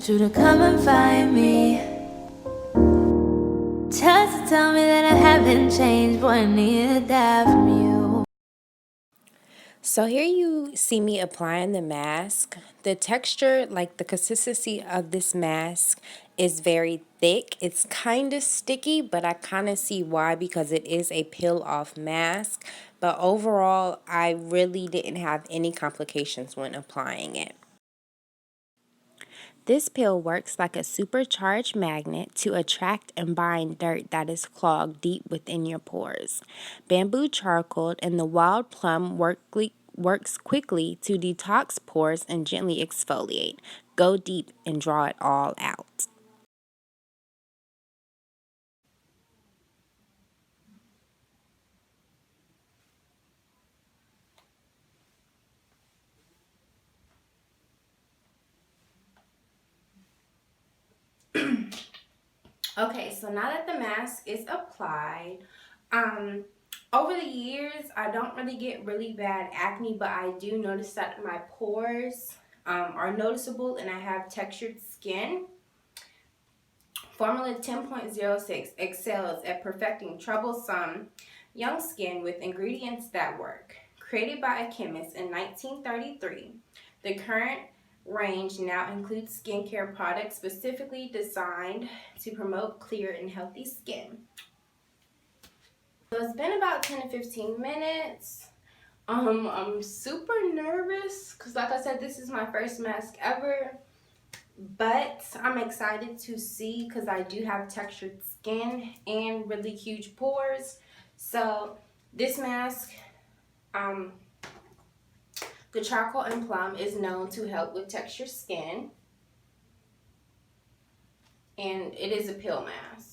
want you to come and find me. Just to tell me that I haven't changed, boy, I need to die from you. So here you see me applying the mask. The texture, like the consistency of this mask is very thick. It's kind of sticky, but I kind of see why, because it is a peel off mask. But overall, I really didn't have any complications when applying it. This peel works like a supercharged magnet to attract and bind dirt that is clogged deep within your pores. Bamboo charcoal and the wild plum works quickly to detox pores and gently exfoliate. Go deep and draw it all out. Okay, so now that the mask is applied, um, over the years, I don't really get really bad acne, but I do notice that my pores are noticeable and I have textured skin. Formula 10.06 excels at perfecting troublesome young skin with ingredients that work. Created by a chemist in 1933, the current range now includes skincare products specifically designed to promote clear and healthy skin. So it's been about 10 to 15 minutes. I'm super nervous because, like I said, this is my first mask ever. But I'm excited to see, because I do have textured skin and really huge pores. So this mask, the charcoal and plum, is known to help with textured skin, and it is a peel mask.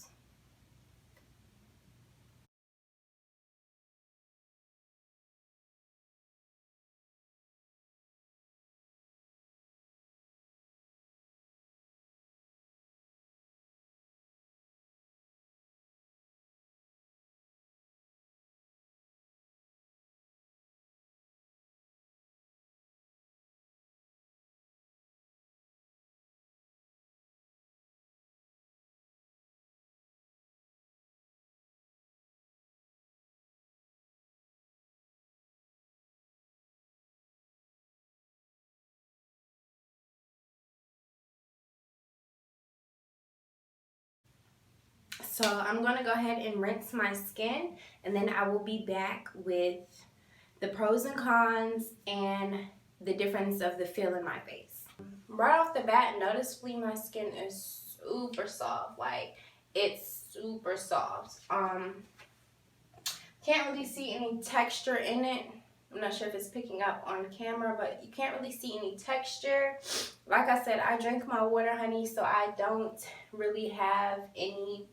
So I'm going to go ahead and rinse my skin, and then I will be back with the pros and cons and the difference of the feel in my face. Right off the bat, noticeably my skin is super soft. Like, it's super soft. Can't really see any texture in it. I'm not sure if it's picking up on camera, but you can't really see any texture. Like I said, I drink my water, honey, so I don't really have any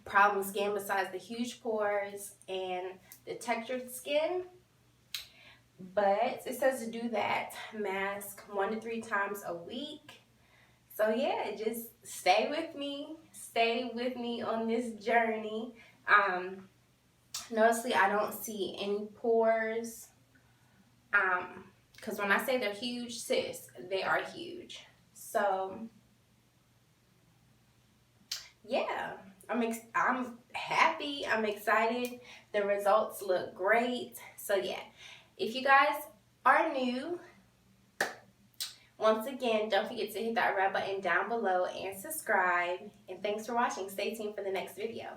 problem skin besides the huge pores and the textured skin. But it says to do that mask 1 to 3 times a week. So yeah, just stay with me. Stay with me on this journey. Noticeably, I don't see any pores. Because when I say they're huge, sis, they are huge. So yeah, I'm happy. I'm excited. The results look great. So yeah, if you guys are new, once again, don't forget to hit that red button down below and subscribe. And thanks for watching. Stay tuned for the next video.